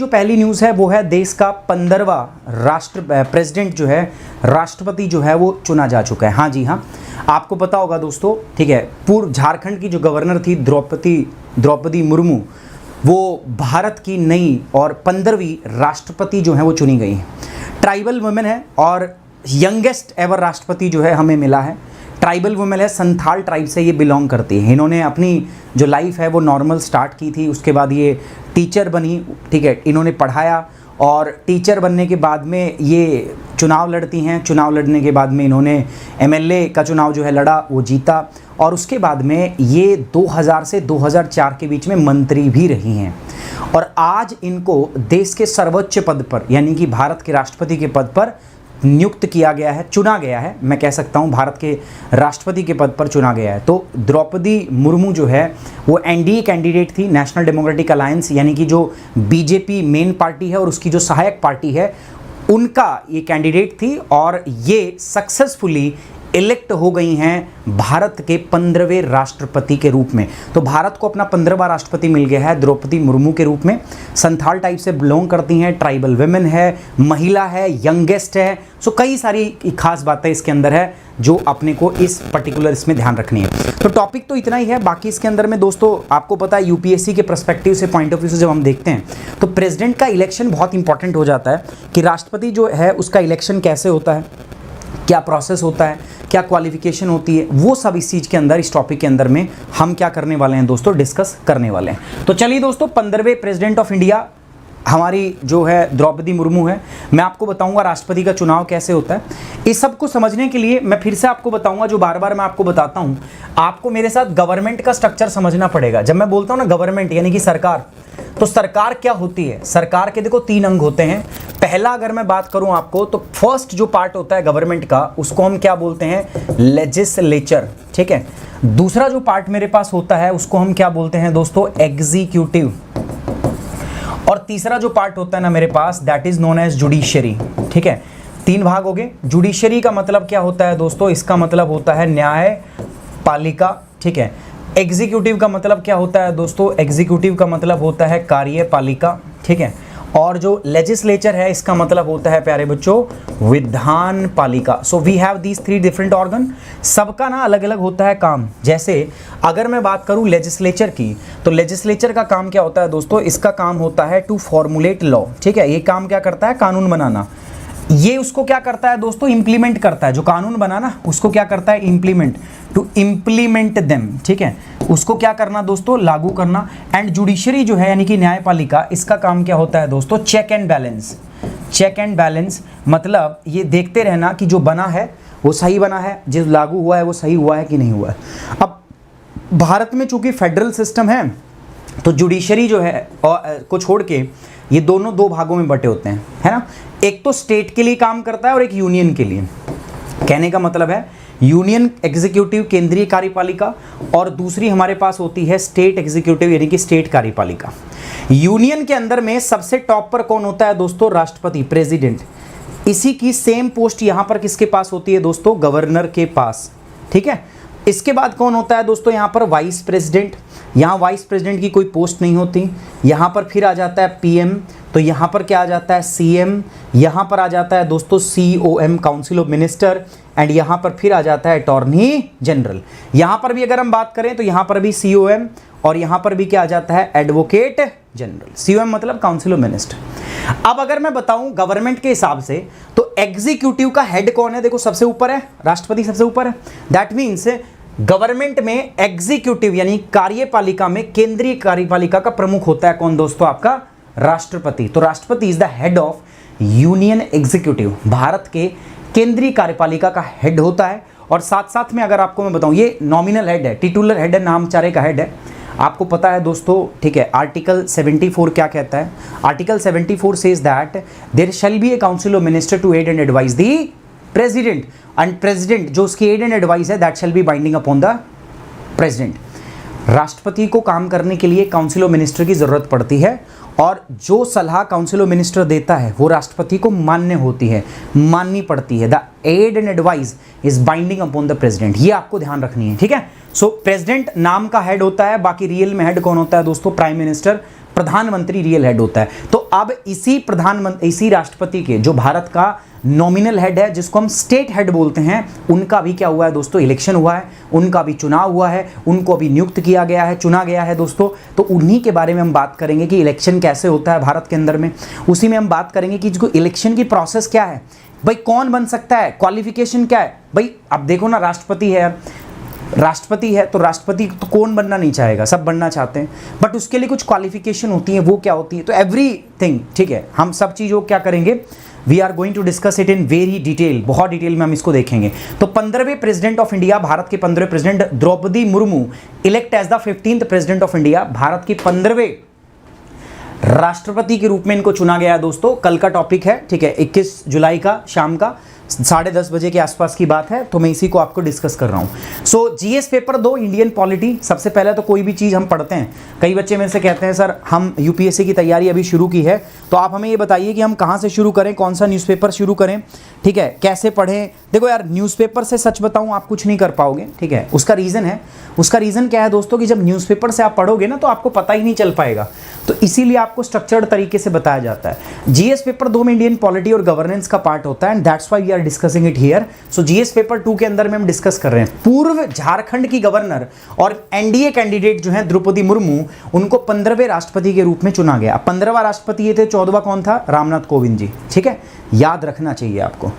जो पहली न्यूज़ है वो है देश का 15वां प्रेसिडेंट जो है, राष्ट्रपति जो है वो चुना जा चुका है। हाँ जी हाँ, आपको पता होगा दोस्तों, ठीक है, पूर्व झारखंड की जो गवर्नर थी द्रौपदी मुर्मू, वो भारत की नई और 15वीं राष्ट्रपति जो है वो चुनी गई है। ट्राइबल वुमेन है और यंगेस्ट एवर राष्ट्रपति जो है हमें मिला है। ट्राइबल वुमेन है, संथाल ट्राइब से ये बिलोंग करती है। इन्होंने अपनी जो लाइफ है वो नॉर्मल स्टार्ट की थी, उसके बाद ये टीचर बनी, ठीक है, इन्होंने पढ़ाया और टीचर बनने के बाद में ये चुनाव लड़ती हैं। चुनाव लड़ने के बाद में इन्होंने एमएलए का चुनाव जो है लड़ा, वो जीता और उसके बाद में ये 2000 से 2004 के बीच में मंत्री भी रही हैं और आज इनको देश के सर्वोच्च पद पर यानी कि भारत के राष्ट्रपति के पद पर नियुक्त किया गया है, चुना गया है, मैं कह सकता हूं भारत के राष्ट्रपति के पद पर चुना गया है। तो द्रौपदी मुर्मू जो है वो एनडीए कैंडिडेट थी, नेशनल डेमोक्रेटिक अलायंस यानी कि जो बीजेपी मेन पार्टी है और उसकी जो सहायक पार्टी है उनका ये कैंडिडेट थी और ये सक्सेसफुली इलेक्ट हो गई हैं भारत के 15वें राष्ट्रपति के रूप में। तो भारत को अपना 15वां राष्ट्रपति मिल गया है द्रौपदी मुर्मू के रूप में। संथाल टाइप से बिलोंग करती हैं, ट्राइबल वुमेन है, महिला है, यंगेस्ट है। सो कई सारी खास बातें इसके अंदर है जो अपने को इस पर्टिकुलर इसमें ध्यान रखनी है। तो टॉपिक तो इतना ही है, बाकी इसके अंदर में दोस्तों आपको पता है यूपीएससी के पर्सपेक्टिव से, पॉइंट ऑफ व्यू से जब हम देखते हैं तो प्रेसिडेंट का इलेक्शन बहुत इंपॉर्टेंट हो जाता है कि राष्ट्रपति जो है उसका इलेक्शन कैसे होता है, क्या प्रोसेस होता है, क्या क्वालिफिकेशन होती है, वो सब इस चीज़ के अंदर, इस टॉपिक के अंदर में हम क्या करने वाले हैं दोस्तों, डिस्कस करने वाले हैं। तो चलिए दोस्तों, 15वें प्रेसिडेंट ऑफ इंडिया हमारी जो है द्रौपदी मुर्मू है। मैं आपको बताऊंगा राष्ट्रपति का चुनाव कैसे होता है। इस सब को समझने के लिए मैं फिर से आपको बताऊंगा, जो बार बार मैं आपको बताता हूं, आपको मेरे साथ गवर्नमेंट का स्ट्रक्चर समझना पड़ेगा। जब मैं बोलता हूं ना गवर्नमेंट यानी कि सरकार, तो सरकार क्या होती है? सरकार के देखो 3 अंग होते हैं। पहला अगर मैं बात करूं आपको तो फर्स्ट जो पार्ट होता है गवर्नमेंट का उसको हम क्या बोलते हैं? लेजिस्लेचर, ठीक है। दूसरा जो पार्ट मेरे पास होता है उसको हम क्या बोलते हैं दोस्तों? एग्जीक्यूटिव। और तीसरा जो पार्ट होता है ना मेरे पास, that is known as judiciary, ठीक है। 3 भाग हो गए। जुडिशरी का मतलब क्या होता है दोस्तों? इसका मतलब होता है न्यायपालिका, ठीक है। एग्जीक्यूटिव का मतलब क्या होता है दोस्तों? एग्जीक्यूटिव का मतलब होता है कार्यपालिका, ठीक है। और जो लेजिस्लेचर है इसका मतलब होता है प्यारे बच्चों विधान पालिका। So we have these 3 different organ, सबका ना अलग अलग होता है काम। जैसे अगर मैं बात करूं लेजिस्लेचर की, तो लेजिस्लेचर का काम क्या होता है दोस्तों? इसका काम होता है टू फॉर्मुलेट लॉ, ठीक है। ये काम क्या करता है? कानून बनाना। ये उसको क्या करता है दोस्तों? इंप्लीमेंट करता है। जो कानून बनाना उसको क्या करता है? इंप्लीमेंट, टू इंप्लीमेंट देम, ठीक है। उसको क्या करना दोस्तों? लागू करना। एंड जुडिशरी जो है यानी कि न्यायपालिका, इसका काम क्या होता है दोस्तों? Check and balance. Check and balance मतलब ये देखते रहना कि जो बना है वो सही बना है, जो लागू हुआ है वो सही हुआ है कि नहीं हुआ है। अब भारत में चूंकि फेडरल सिस्टम है तो जुडिशरी जो है को छोड़ के ये दोनों 2 भागों में बटे होते हैं, है ना। एक तो स्टेट के लिए काम करता है और एक यूनियन के लिए। कहने का मतलब है यूनियन एग्जीक्यूटिव, केंद्रीय कार्यपालिका, और दूसरी हमारे पास होती है स्टेट एग्जीक्यूटिव यानी कि स्टेट कार्यपालिका। यूनियन के अंदर में सबसे टॉप पर कौन होता है दोस्तों? राष्ट्रपति, प्रेसिडेंट। इसी की सेम पोस्ट यहां पर किसके पास होती है दोस्तों? गवर्नर के पास, ठीक है। इसके बाद कौन होता है दोस्तों? यहां पर वाइस प्रेसिडेंट। यहां वाइस प्रेसिडेंट की कोई पोस्ट नहीं होती। यहां पर फिर आ जाता है पीएम, तो यहां पर क्या आ जाता है? सीएम। यहां पर आ जाता है दोस्तों COM, council of minister. And यहां पर फिर आ जाता है अटॉर्नी जनरल। यहां पर भी अगर हम बात करें तो यहां पर भी सीओएम, और यहां पर भी क्या आ जाता है? Advocate general. सीओएम मतलब काउंसिल ऑफ मिनिस्टर। अब अगर मैं बताऊं गवर्नमेंट के हिसाब से तो एग्जीक्यूटिव का हेड कौन है? देखो सबसे ऊपर है राष्ट्रपति, सबसे ऊपर है। दैट मीन्स गवर्नमेंट में एग्जीक्यूटिव यानी कार्यपालिका में केंद्रीय कार्यपालिका का प्रमुख होता है कौन दोस्तों? आपका राष्ट्रपति। तो राष्ट्रपति is the head of union executive, Bharat के केंद्रीय कार्यपालिका का हेड होता है। और साथ साथ में अगर आपको मैं बताऊं, ये नॉमिनल हेड है, टिटुलर हेड है, नामचारे का हेड है। आपको पता है दोस्तों, ठीक है। आर्टिकल 74 क्या कहता है? Article 74 says that there shall be a council of minister to aid and advise the president, and president जो उसकी एड एंड एडवाइस है that shall be binding upon the president. राष्ट्रपति को काम करने के लिए काउंसिल ऑफ मिनिस्टर की जरूरत पड़ती है, और जो सलाह काउंसिल ऑफ मिनिस्टर देता है वो राष्ट्रपति को मान्य होती है, माननी पड़ती है। The aid and advise is binding upon the president. ये आपको ध्यान रखनी है, ठीक है। सो प्रेसिडेंट नाम का हेड होता है, बाकी रियल में हेड कौन होता है दोस्तों? Prime minister. प्रधानमंत्री रियल हेड होता है। तो अब इसी राष्ट्रपति के जो भारत का नॉमिनल हेड है, जिसको हम स्टेट हेड बोलते हैं, उनका भी क्या हुआ है दोस्तों, इलेक्शन हुआ है, उनका भी चुनाव हुआ है, उनको अभी नियुक्त किया गया है, चुना गया है दोस्तों। तो उन्हीं के बारे में हम बात करेंगे कि इलेक्शन कैसे होता है भारत के अंदर में। उसी में हम बात करेंगे कि जो इलेक्शन की प्रोसेस क्या है भाई, कौन बन सकता है, क्वालिफिकेशन क्या है भाई। अब देखो ना, राष्ट्रपति है तो राष्ट्रपति तो कौन बनना नहीं चाहेगा, सब बनना चाहते हैं, बट उसके लिए कुछ क्वालिफिकेशन होती है, वो क्या होती है, तो एवरीथिंग, ठीक है, हम सब चीज़ों क्या करेंगे, we are going to discuss it in very detail, बहुत डिटेल में हम इसको देखेंगे। तो 15वें प्रेसिडेंट ऑफ इंडिया, भारत के 15वें president Draupadi Murmu elect as the 15th president of India, Bharat की 15वें राष्ट्रपति के रूप में इनको चुना गया है दोस्तों। कल का टॉपिक है, ठीक है, 21 जुलाई का शाम का 10:30 बजे के आसपास की बात है, तो मैं इसी को आपको डिस्कस कर रहा हूं। सो जीएस पेपर 2 इंडियन पॉलिटी। सबसे पहले तो कोई भी चीज़ हम पढ़ते हैं, कई बच्चे मेरे से कहते हैं सर हम यूपीएससी की तैयारी अभी शुरू की है, तो आप हमें ये बताइए कि हम कहाँ से शुरू करें, कौन सा न्यूज़पेपर शुरू करें, ठीक है, कैसे पढ़ें। देखो यार, न्यूज़पेपर से सच बताऊं आप कुछ नहीं कर पाओगे, ठीक है। उसका रीज़न क्या है दोस्तों कि जब न्यूज़पेपर से आप पढ़ोगे ना तो आपको पता ही नहीं चल पाएगा, तो इसीलिए आपको स्ट्रक्चर्ड तरीके से बताया जाता है। जीएस पेपर 2 में इंडियन पॉलिटी और गवर्नेंस का पार्ट होता है, and that's why we are discussing it here. So GS paper 2 के अंदर में हम डिस्कस कर रहे हैं पूर्व झारखंड की गवर्नर और एनडीए कैंडिडेट जो है द्रौपदी मुर्मू, उनको 15वें राष्ट्रपति के रूप में चुना गया। 15वां राष्ट्रपति ये थे, 14वां कौन था, रामनाथ कोविंद जी, ठीक है, याद रखना चाहिए आपको,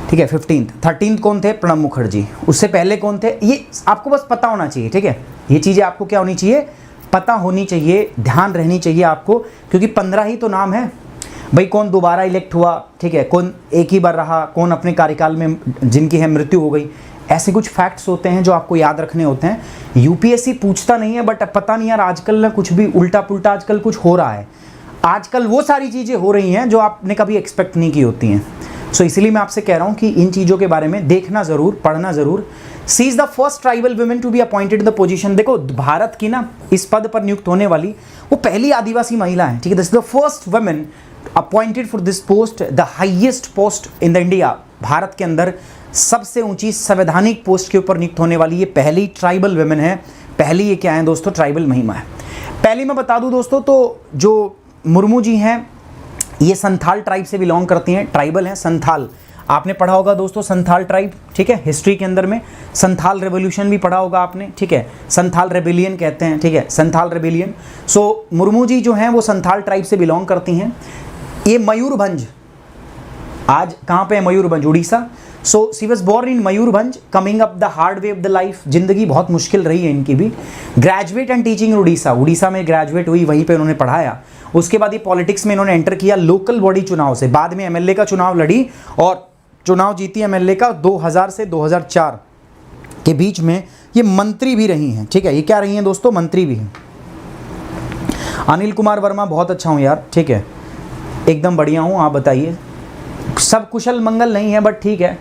ठीक है। 13th कौन थे, प्रणब मुखर्जी। उससे पहले कौन थे, ये आपको बस पता होना चाहिए, ठीक है। ये चीज़ें आपको क्या होनी चाहिए, पता होनी चाहिए, ध्यान रहनी चाहिए आपको, क्योंकि 15 ही तो नाम है भाई। कौन दोबारा इलेक्ट हुआ, ठीक है, कौन एक ही बार रहा, कौन अपने कार्यकाल में जिनकी है मृत्यु हो गई, ऐसे कुछ फैक्ट्स होते हैं जो आपको याद रखने होते हैं। यूपीएससी पूछता नहीं है, बट पता नहीं यार आजकल ना कुछ भी उल्टा पुल्टा आजकल कुछ हो रहा है। आजकल वो सारी चीज़ें हो रही हैं जो आपने कभी एक्सपेक्ट नहीं की होती हैं। सो इसलिए मैं आपसे कह रहा हूँ कि इन चीज़ों के बारे में देखना ज़रूर, पढ़ना ज़रूर। She is the first tribal women to be appointed the position. देखो भारत की ना इस पद पर नियुक्त होने वाली वो पहली आदिवासी महिला है, ठीक है। This is the first women appointed for this post, the highest post in the India. Bharat के अंदर सबसे ऊंची संवैधानिक पोस्ट के ऊपर नियुक्त होने वाली ये पहली ट्राइबल वुमेन है। पहली ये क्या है दोस्तों, ट्राइबल महिला है। पहली मैं बता दूं दोस्तों, तो जो मुर्मू जी हैं ये संथाल ट्राइब से बिलोंग करती हैं, ट्राइबल हैं संथाल। आपने पढ़ा होगा दोस्तों संथाल ट्राइब, ठीक है, हिस्ट्री के अंदर में संथाल रेवोल्यूशन भी पढ़ा होगा आपने, ठीक है, संथाल रेबिलियन कहते हैं, ठीक है, संथाल रेबिलियन। सो मुर्मू जी जो हैं वो संथाल ट्राइब से बिलोंग करती हैं। ये मयूरभंज, आज कहाँ पे है Mayurbhanj, Orissa. So she was born in Mayurbhanj, coming up the hard way of the life. जिंदगी बहुत मुश्किल रही है इनकी भी। Graduate and teaching in Orissa में ग्रेजुएट हुई, वहीं पे उन्होंने पढ़ाया। उसके बाद ये पॉलिटिक्स में इन्होंने एंटर किया लोकल बॉडी चुनाव से, बाद में एमएलए का चुनाव लड़ी और चुनाव जीती एमएलए का। 2000 से 2004 के बीच में ये मंत्री भी रही हैं, ठीक है। ये क्या रही हैं दोस्तों, मंत्री भी हैं। अनिल कुमार वर्मा, बहुत अच्छा हूँ यार, ठीक है, एकदम बढ़िया हूँ, आप बताइए। सब कुशल मंगल नहीं है, बट ठीक है,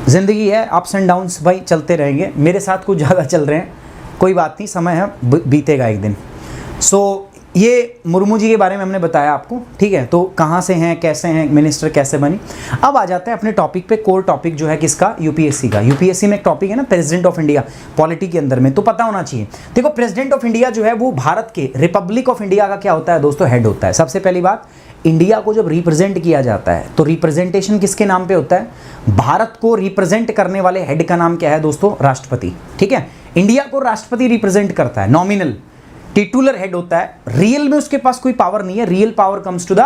ज़िंदगी है, अप्स एंड डाउन्स भाई चलते रहेंगे। मेरे साथ कुछ ज़्यादा चल रहे हैं, कोई बात नहीं, समय है, बीतेगा एक दिन। सो ये मुर्मू जी के बारे में हमने बताया आपको, ठीक है। तो कहाँ से हैं, कैसे हैं, मिनिस्टर कैसे बनी। अब आ जाते हैं अपने टॉपिक पे। कोर टॉपिक जो है किसका, यूपीएससी का। यूपीएससी में एक टॉपिक है ना प्रेसिडेंट ऑफ इंडिया, पॉलिटी के अंदर में, तो पता होना चाहिए। देखो प्रेसिडेंट ऑफ इंडिया जो है वो भारत के रिपब्लिक ऑफ इंडिया का क्या होता है दोस्तों, हेड होता है। सबसे पहली बात, इंडिया को जब रिप्रेजेंट किया जाता है तो रिप्रेजेंटेशन किसके नाम पे होता है, भारत को रिप्रेजेंट करने वाले हेड का नाम क्या है दोस्तों, राष्ट्रपति, ठीक है। इंडिया को राष्ट्रपति रिप्रेजेंट करता है, नॉमिनल टिटुलर हेड होता है। रियल में उसके पास कोई पावर नहीं है, real power comes to the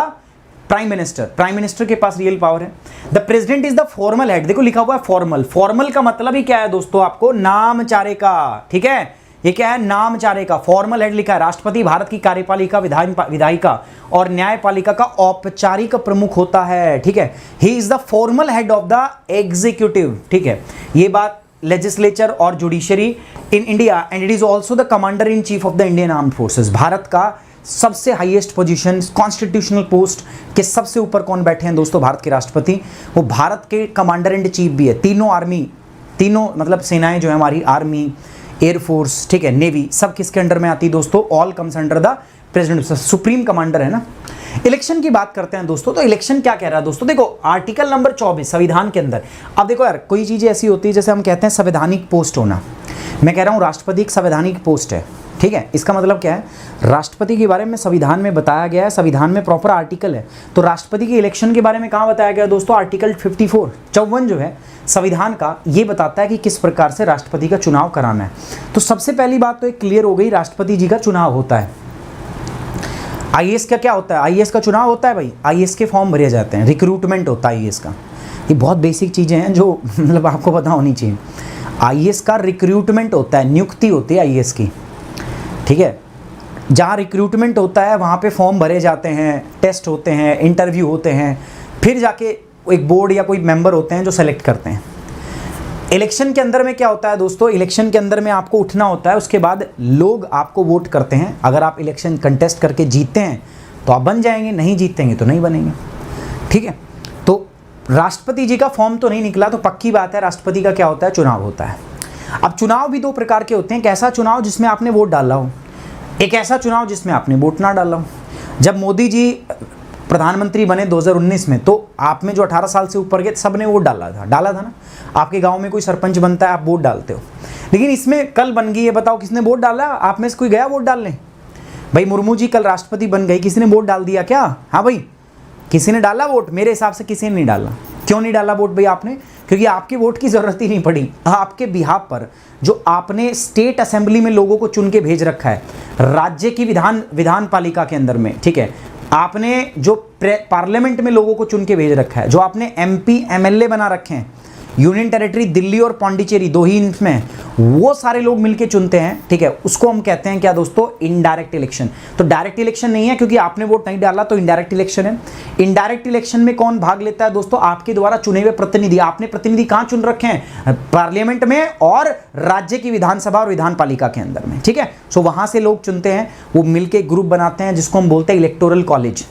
prime minister. Prime minister के पास रियल पावर है। The president is the formal head. देखो लिखा हुआ है फॉर्मल, फॉर्मल का मतलब ही क्या है दोस्तों, आपको नामचारे का, ठीक है। ये क्या है, नामचारे का। फॉर्मल हेड लिखा है, राष्ट्रपति भारत की कार्यपालिका, विधायिका और न्यायपालिका का औपचारिक प्रमुख होता है, ठीक है। He is the formal head of the executive, ठीक है। ये बात लेजिस्लेचर और judiciary in India, and it is also the commander in chief of the Indian armed forces. Bharat का सबसे हाईएस्ट पोजीशन, कॉन्स्टिट्यूशनल पोस्ट के सबसे ऊपर कौन बैठे हैं दोस्तों, भारत के राष्ट्रपति। वो भारत के कमांडर इन चीफ भी है। तीनों आर्मी, तीनों मतलब सेनाएं जो है हमारी, आर्मी, एयरफोर्स, ठीक है, नेवी, सब किसके अंडर में आती है दोस्तों, all comes under the president, supreme commander है ना। इलेक्शन की बात करते हैं दोस्तों, तो इलेक्शन क्या कह रहा है दोस्तों, देखो आर्टिकल नंबर 24 संविधान के अंदर। अब देखो यार, कोई चीज़ें ऐसी होती है जैसे हम कहते हैं संवैधानिक पोस्ट होना। मैं कह रहा हूँ राष्ट्रपति एक संवैधानिक पोस्ट है, ठीक है। इसका मतलब क्या है, राष्ट्रपति के बारे में संविधान में बताया गया है, संविधान में प्रॉपर आर्टिकल है। तो राष्ट्रपति के इलेक्शन के बारे में कहाँ बताया गया दोस्तों, आर्टिकल 54 जो है संविधान का, ये बताता है कि किस प्रकार से राष्ट्रपति का चुनाव कराना है। तो सबसे पहली बात तो एक क्लियर हो गई, राष्ट्रपति जी का चुनाव होता है। आईएएस का क्या होता है, आईएएस का चुनाव होता है भाई, आईएएस के फॉर्म भरे जाते हैं, रिक्रूटमेंट होता है आईएएस का। ये बहुत बेसिक चीज़ें हैं जो मतलब आपको पता होनी चाहिए। आईएएस का रिक्रूटमेंट होता है, नियुक्ति होती है आईएएस की, ठीक है। जहाँ रिक्रूटमेंट होता है वहाँ पे फॉर्म भरे जाते हैं, टेस्ट होते हैं, इंटरव्यू होते हैं, फिर जाके एक बोर्ड या कोई मेंबर होते हैं जो सेलेक्ट करते हैं। इलेक्शन के अंदर में क्या होता है दोस्तों, इलेक्शन के अंदर में आपको उठना होता है, उसके बाद लोग आपको वोट करते हैं। अगर आप इलेक्शन कंटेस्ट करके जीतते हैं तो आप बन जाएंगे, नहीं जीतेंगे तो नहीं बनेंगे, ठीक है। तो राष्ट्रपति जी का फॉर्म तो नहीं निकला, तो पक्की बात है राष्ट्रपति का क्या होता है, चुनाव होता है। अब चुनाव भी दो प्रकार के होते हैं, एक ऐसा चुनाव जिसमें आपने वोट डाला हो, एक ऐसा चुनाव जिसमें आपने वोट ना डाला हो। जब मोदी जी प्रधानमंत्री बने 2019 में, तो आप में जो 18 साल से ऊपर के सब ने वोट डाला था ना। आपके गांव में कोई सरपंच बनता है, आप वोट डालते हो। लेकिन इसमें कल बन गई, ये बताओ किसने वोट डाला, आप में से कोई गया वोट डालने? भाई मुर्मू जी कल राष्ट्रपति बन गई, किसी ने वोट डाल दिया क्या? हाँ भाई, किसी ने डाला वोट? मेरे हिसाब से किसी ने नहीं डाला। क्यों नहीं डाला वोट भाई आपने? क्योंकि आपके वोट की ज़रूरत ही नहीं पड़ी। आपके बिहाफ पर जो आपने स्टेट असेंबली में लोगों को चुन के भेज रखा है, राज्य की विधान पालिका के अंदर में, ठीक है, आपने जो पार्लियामेंट में लोगों को चुन के भेज रखा है, जो आपने एमपी एमएलए बना रखे हैं, यूनियन टेरिटरी दिल्ली और पौंडीचेरी दो ही इसमें है, वो सारे लोग मिलके चुनते हैं, ठीक है। उसको हम कहते हैं क्या दोस्तों, इनडायरेक्ट इलेक्शन। तो डायरेक्ट इलेक्शन नहीं है, क्योंकि आपने वोट नहीं डाला, तो इनडायरेक्ट इलेक्शन है। इनडायरेक्ट इलेक्शन में कौन भाग लेता है दोस्तों, आपके द्वारा चुने हुए प्रतिनिधि। आपने प्रतिनिधि कहाँ चुन रखे हैं, पार्लियामेंट में और राज्य की विधानसभा और विधान पालिका के अंदर में, ठीक है। सो वहां से लोग चुनते हैं, वो मिलके ग्रुप बनाते हैं, जिसको हम बोलते हैं इलेक्टोरल कॉलेज।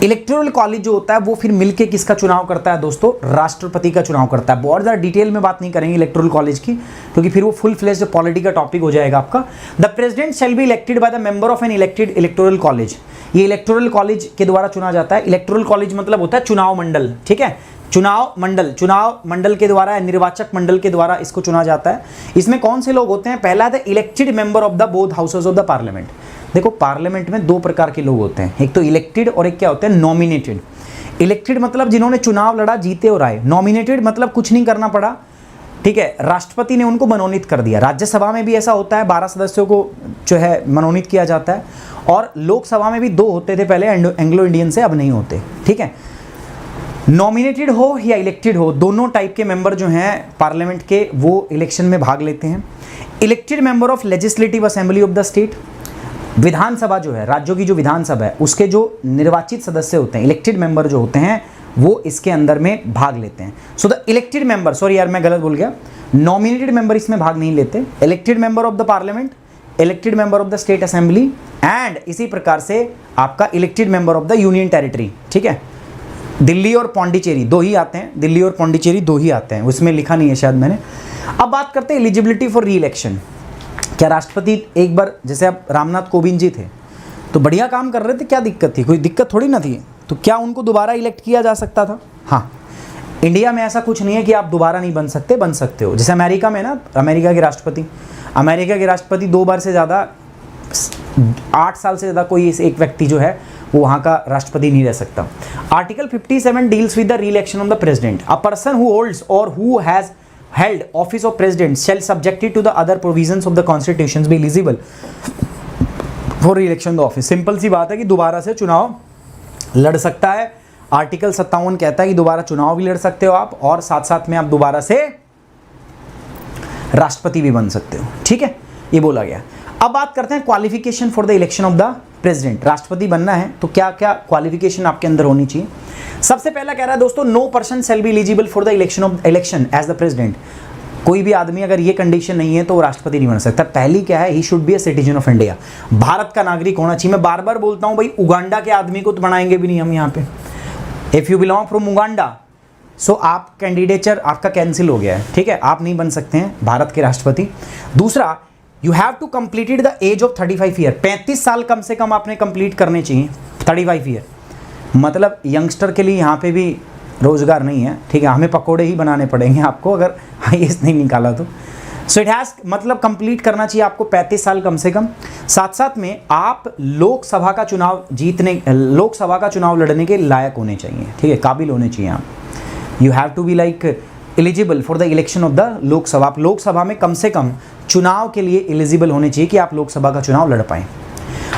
इलेक्टोरल कॉलेज जो होता है वो फिर मिलके किसका चुनाव करता है दोस्तों, राष्ट्रपति का चुनाव करता है। बहुत ज़्यादा डिटेल में बात नहीं करेंगे इलेक्टोरल कॉलेज की, क्योंकि फिर वो फुल फ्लेज्ड पॉलिटी का टॉपिक हो जाएगा आपका। The president shall be elected by the member of an elected electoral college. ये इलेक्टोरल कॉलेज के द्वारा चुना जाता है। इलेक्टोरल कॉलेज मतलब होता है चुनाव मंडल, ठीक है, चुनाव मंडल के द्वारा, निर्वाचक मंडल के द्वारा इसको चुना जाता है। इसमें कौन से लोग होते हैं, पहला the elected member of the both houses of the parliament. देखो पार्लियामेंट में दो प्रकार के लोग होते हैं, एक तो इलेक्टेड और एक क्या होते हैं, नॉमिनेटेड। इलेक्टेड मतलब जिन्होंने चुनाव लड़ा, जीते और आए। नॉमिनेटेड मतलब कुछ नहीं करना पड़ा, ठीक है, राष्ट्रपति ने उनको मनोनीत कर दिया। राज्यसभा में भी ऐसा होता है, 12 सदस्यों को जो है मनोनीत किया जाता है, और लोकसभा में भी 2 होते थे पहले, एंग्लो इंडियन से, अब नहीं होते, ठीक है। नॉमिनेटेड हो या इलेक्टेड हो, दोनों टाइप के मेंबर जो हैं पार्लियामेंट के, वो इलेक्शन में भाग लेते हैं। Elected member of legislative assembly of the state, विधानसभा जो है, राज्यों की जो विधानसभा है, उसके जो निर्वाचित सदस्य होते हैं, इलेक्टेड मेंबर जो होते हैं, वो इसके अंदर में भाग लेते हैं। So the elected member, sorry यार मैं गलत बोल गया, नॉमिनेटेड मेंबर इसमें भाग नहीं लेते। Elected member of the parliament, elected member of the state assembly, and इसी प्रकार से आपका elected member of the union territory, ठीक है। दिल्ली और पौंडीचेरी 2 ही आते हैं, दिल्ली और पौंडीचेरी 2 ही आते हैं, उसमें लिखा नहीं है शायद मैंने। अब बात करते हैं एलिजिबिलिटी फॉर री इलेक्शन। क्या राष्ट्रपति एक बार, जैसे अब रामनाथ कोविंद जी थे तो बढ़िया काम कर रहे थे, क्या दिक्कत थी, कोई दिक्कत थोड़ी ना थी, तो क्या उनको दोबारा इलेक्ट किया जा सकता था? हाँ, इंडिया में ऐसा कुछ नहीं है कि आप दोबारा नहीं बन सकते, बन सकते हो। जैसे अमेरिका में ना, अमेरिका के राष्ट्रपति 2 बार से ज़्यादा, 8 साल से ज़्यादा कोई एक व्यक्ति जो है वो वहाँ का राष्ट्रपति नहीं रह सकता। Article 57 deals with the re-election of the president. A person who holds और who has held office of president shall subjected to the other provisions of the constitutions be eligible for re-election the office। Simple सी बात है कि दोबारा से चुनाव लड़ सकता है। आर्टिकल 57 कहता है कि दोबारा चुनाव भी लड़ सकते हो आप, और साथ साथ में आप दोबारा से राष्ट्रपति भी बन सकते हो, ठीक है, ये बोला गया। अब बात करते हैं qualification for the election of the president. राष्ट्रपति बनना है तो क्या क्या क्वालिफिकेशन आपके अंदर होनी चाहिए। सबसे पहला कह रहा है दोस्तों, no person shall be eligible for the election as the president. कोई भी आदमी अगर ये कंडीशन नहीं है तो वो राष्ट्रपति नहीं बन सकता। पहली क्या है, he should be a citizen of India, Bharat का नागरिक होना चाहिए। मैं बार बार बोलता हूँ भाई, उगांडा के आदमी को तो बनाएंगे भी नहीं हम यहाँ पे। If you belong from Uganda, so आप कैंडिडेचर आपका कैंसिल हो गया है, ठीक है, आप नहीं बन सकते हैं भारत के राष्ट्रपति। दूसरा, you have to completed the age of 35 year, 35 साल कम से कम आपने कंप्लीट करने चाहिए। 35 ईयर मतलब यंगस्टर के लिए यहाँ पे भी रोजगार नहीं है, ठीक है, हमें पकोड़े ही बनाने पड़ेंगे आपको अगर आईएएस नहीं निकाला तो। सो इट हैज़ मतलब कंप्लीट करना चाहिए आपको 35 साल कम से कम। साथ साथ में आप लोकसभा का चुनाव लड़ने के लायक होने चाहिए, ठीक है, काबिल होने चाहिए आप। You have to be like eligible for the election of the Lok Sabha. आप लोकसभा में कम से कम चुनाव के लिए एलिजिबल होने चाहिए कि आप लोकसभा का चुनाव लड़ पाएं।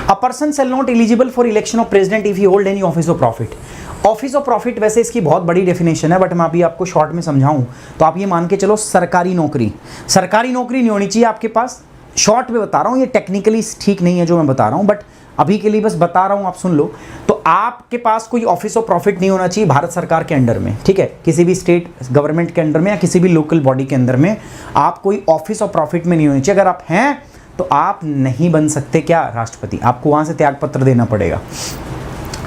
A person shall not eligible for election of president if he hold any office of profit. Office of profit वैसे इसकी बहुत बड़ी डेफिनेशन है, बट मैं अभी आपको शॉर्ट में समझाऊं तो आप ये मान के चलो सरकारी नौकरी नहीं होनी चाहिए आपके पास। शॉर्ट में बता रहा हूँ, ये टेक्निकली ठीक नहीं है जो मैं बता रहा हूँ, बट अभी के लिए बस बता रहा हूँ, आप सुन लो। तो आपके पास कोई ऑफिस ऑफ प्रॉफिट नहीं होना चाहिए भारत सरकार के अंडर में, ठीक है, किसी भी स्टेट गवर्नमेंट के अंडर में या किसी भी लोकल बॉडी के अंदर में आप कोई ऑफिस ऑफ प्रॉफिट में नहीं होनी चाहिए। अगर आप हैं तो आप नहीं बन सकते क्या राष्ट्रपति, आपको वहाँ से त्यागपत्र देना पड़ेगा।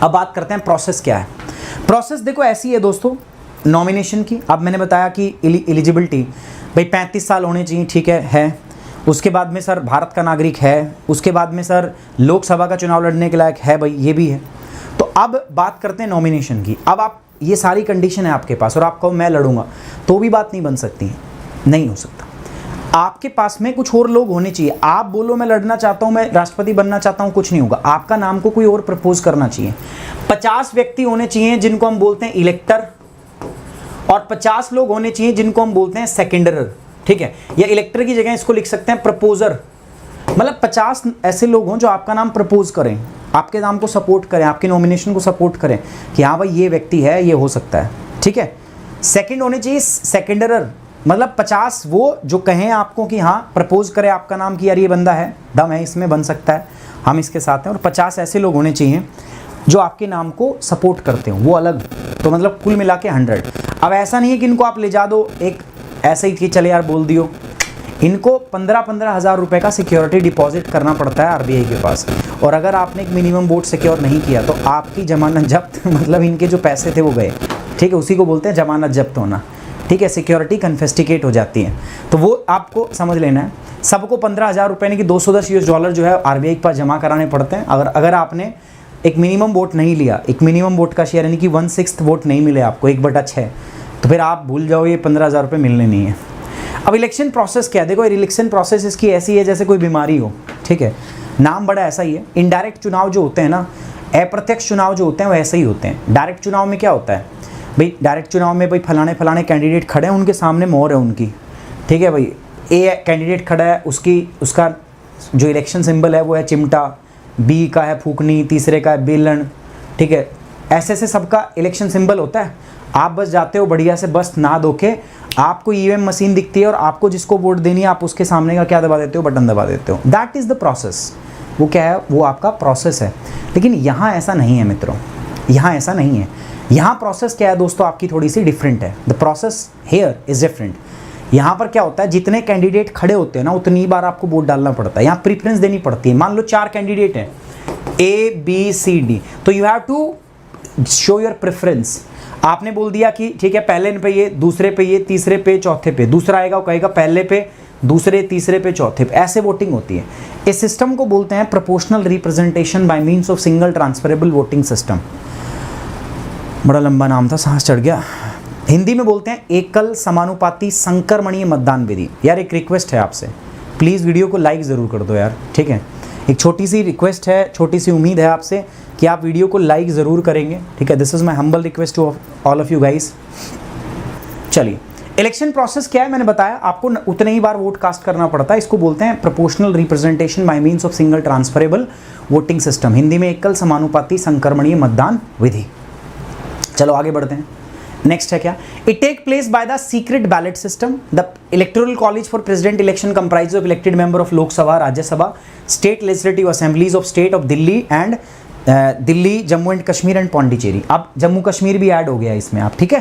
अब बात करते हैं प्रोसेस क्या है। प्रोसेस देखो ऐसी है दोस्तों, नॉमिनेशन की। अब मैंने बताया कि एलिजिबिलिटी भाई 35 साल होने चाहिए, ठीक है। उसके बाद में सर भारत का नागरिक है, उसके बाद में सर लोकसभा का चुनाव लड़ने के लायक है, भाई ये भी है। तो अब बात करते हैं नॉमिनेशन की। अब आप ये सारी कंडीशन है आपके पास और आप कहो मैं लड़ूंगा तो भी बात नहीं बन सकती है, नहीं हो सकता। आपके पास में कुछ और लोग होने चाहिए। आप बोलो मैं लड़ना चाहता हूं, मैं राष्ट्रपति बनना चाहता हूं, कुछ नहीं होगा। आपका नाम को कोई और प्रपोज करना चाहिए। 50 व्यक्ति होने चाहिए जिनको हम बोलते हैं इलेक्टर, और 50 लोग होने चाहिए जिनको हम बोलते हैं सेकेंडरर, ठीक है, या इलेक्टर की जगह इसको लिख सकते हैं प्रपोजर। मतलब 50 ऐसे लोग हों जो आपका नाम प्रपोज करें, आपके नाम को सपोर्ट करें, आपके नॉमिनेशन को सपोर्ट करें कि हाँ भाई ये व्यक्ति है, ये हो सकता है, ठीक है। सेकंड होने चाहिए सेकेंडरर, मतलब 50 वो जो कहें आपको कि हाँ प्रपोज करें आपका नाम कि यार ये बंदा है, दम है इसमें, बन सकता है, हम इसके साथ हैं। और 50 ऐसे लोग होने चाहिए जो आपके नाम को सपोर्ट करते हो, वो अलग। तो मतलब कुल मिला के 100। अब ऐसा नहीं है कि इनको आप ले जा दो एक ऐसे ही कि चले यार बोल दियो, इनको 15-15 हज़ार रुपये का सिक्योरिटी डिपॉजिट करना पड़ता है आरबीआई के पास। और अगर आपने एक मिनिमम वोट सिक्योर नहीं किया तो आपकी जमानत जब्त, मतलब इनके जो पैसे थे वो गए, ठीक है, उसी को बोलते हैं जमानत जब्त होना, ठीक है, सिक्योरिटी कन्फिस्टिकेट हो जाती है। तो वो आपको समझ लेना है। सबको 15,000 रुपये यानी कि $210 जो है आरबीआई के पास जमा कराने पड़ते हैं। अगर आपने एक मिनिमम वोट नहीं लिया, एक मिनिमम वोट का शेयर यानी कि 1/6 वोट नहीं मिले आपको, 1/6, तो फिर आप भूल जाओ ये 15,000 रुपये मिलने नहीं है। अब इलेक्शन प्रोसेस क्या है, देखो इलेक्शन प्रोसेस इसकी ऐसी है जैसे कोई बीमारी हो, ठीक है, नाम बड़ा ऐसा ही है। इनडायरेक्ट चुनाव जो होते हैं ना, अप्रत्यक्ष चुनाव जो होते हैं वो ऐसे ही होते हैं। डायरेक्ट चुनाव में क्या होता है भाई, डायरेक्ट चुनाव में भाई फलाने कैंडिडेट खड़े हैं, उनके सामने मोहर है उनकी, ठीक है भाई, ए कैंडिडेट खड़ा है, उसका जो इलेक्शन सिंबल है वो है चिमटा, बी का है फूकनी, तीसरे का है बेलन, ठीक है, ऐसे सबका इलेक्शन सिंबल होता है। आप बस जाते हो बढ़िया से, बस ना धो के, आपको ईवीएम मशीन दिखती है और आपको जिसको वोट देनी है आप उसके सामने का क्या दबा देते हो, बटन दबा देते हो। That is the process. वो क्या है, वो आपका प्रोसेस है। लेकिन यहाँ ऐसा नहीं है मित्रों, यहाँ ऐसा नहीं है। यहाँ प्रोसेस क्या है दोस्तों, आपकी थोड़ी सी डिफरेंट है। The process here is different. यहाँ पर क्या होता है, जितने कैंडिडेट खड़े होते हैं ना उतनी बार आपको वोट डालना पड़ता है। यहाँ प्रीफरेंस देनी पड़ती है। मान लो 4 कैंडिडेट हैं, A B C D, तो you have to show your preference. आपने बोल दिया कि ठीक है पहले पे ये, दूसरे पे ये, तीसरे पे, चौथे पे, दूसरा आएगा वो कहेगा पहले पे, दूसरे, तीसरे पे, चौथे पे, ऐसे वोटिंग होती है। इस सिस्टम को बोलते हैं proportional representation by means of single transferable voting system. बड़ा लंबा नाम था, सांस चढ़ गया। हिंदी में बोलते हैं एकल समानुपाती संक्रमणीय मतदान विधि। यार एक रिक्वेस्ट है आपसे, प्लीज़ वीडियो को लाइक ज़रूर कर दो यार, ठीक है, एक छोटी सी रिक्वेस्ट है, छोटी सी उम्मीद है आपसे कि आप वीडियो को लाइक ज़रूर करेंगे, ठीक है। This is my humble request to all of you guys. चलिए, इलेक्शन प्रोसेस क्या है मैंने बताया आपको, उतने ही बार वोट कास्ट करना पड़ता है। इसको बोलते हैं proportional representation by means of single transferable voting system, Hindi में एकल समानुपाती संक्रमणीय मतदान विधि। चलो आगे बढ़ते हैं। नेक्स्ट है क्या, it take place by the secret ballot system. The electoral college for president election comprise of elected member of Lok Sabha, Rajya Sabha, state legislative assemblies of state of Delhi and Delhi, Jammu and Kashmir and Pondicherry. अब जम्मू कश्मीर भी ऐड हो गया इसमें आप, ठीक है।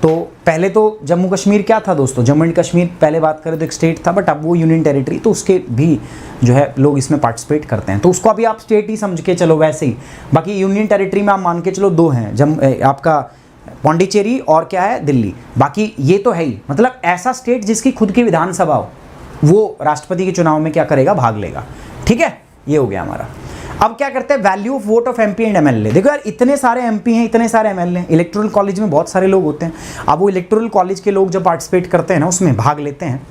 तो पहले तो जम्मू कश्मीर क्या था दोस्तों, जम्मू एंड कश्मीर पहले बात करें तो एक स्टेट था, बट अब वो यूनियन टेरिटरी, तो उसके भी जो है लोग इसमें पार्टिसिपेट करते हैं। तो उसको अभी आप स्टेट ही समझ के चलो वैसे ही। बाकी यूनियन टेरिटरी में आप मान के चलो 2 हैं, आपका पौंडीचेरी और क्या है, दिल्ली। बाकी ये तो है ही, मतलब ऐसा स्टेट जिसकी खुद की विधानसभा हो वो राष्ट्रपति के चुनाव में क्या करेगा, भाग लेगा, ठीक है। ये हो गया हमारा। अब क्या करते हैं, value of vote of MP and MLA. देखो यार इतने सारे एमपी हैं, इतने सारे एमएलए हैं, इलेक्टोरल कॉलेज में बहुत सारे लोग होते हैं। अब वो इलेक्टोरल कॉलेज के लोग जब पार्टिसिपेट करते हैं ना, उसमें भाग लेते हैं,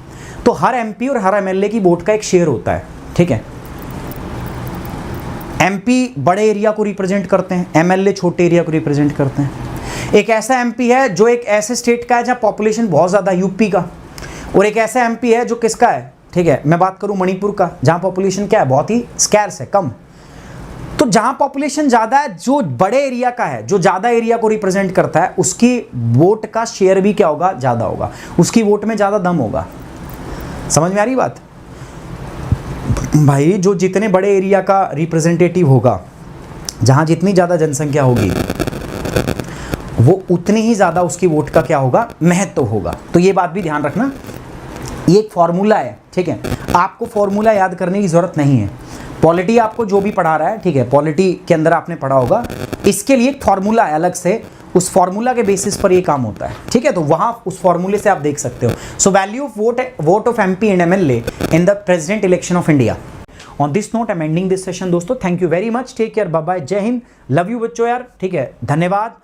तो हर एमपी और हर एमएलए की वोट का एक शेयर होता है, ठीक है। एमपी बड़े एरिया को रिप्रेजेंट करते हैं, एमएलए छोटे एरिया को रिप्रेजेंट करते हैं। एक ऐसा एमपी है जो एक ऐसे स्टेट का है जहां पॉपुलेशन बहुत ज़्यादा, यूपी का, और एक ऐसा एमपी है जो किसका है, ठीक है, मैं बात करूं मणिपुर का, जहां पॉपुलेशन क्या है, बहुत ही स्कैर्स है, कम। तो जहां पॉपुलेशन ज़्यादा है, जो बड़े एरिया का है, जो ज़्यादा एरिया को रिप्रेजेंट करता है, उसकी वोट का शेयर भी क्या होगा, ज़्यादा होगा, उसकी वोट में ज़्यादा दम होगा। समझ में आ रही बात भाई? जो जितने बड़े एरिया का रिप्रेजेंटेटिव होगा, जहां जितनी ज़्यादा जनसंख्या होगी, वो उतनी ही ज़्यादा उसकी वोट का क्या होगा, महत्व होगा। तो ये बात भी ध्यान रखना, ये एक फॉर्मूला है, ठीक है। आपको फॉर्मूला याद करने की ज़रूरत नहीं है। पॉलिटी आपको जो भी पढ़ा रहा है, ठीक है, पॉलिटी के अंदर आपने पढ़ा होगा, इसके लिए एक फॉर्मूला है अलग से, उस फॉर्मूला के बेसिस पर ये काम होता है, ठीक है। तो वहाँ उस फॉर्मूले से आप देख सकते हो। So value of vote of MP and MLA in the president election of India. On this note I am ending this session दोस्तों। Thank you very much, take care, bye bye, Jai Hind, love you बच्चों यार, ठीक है, धन्यवाद।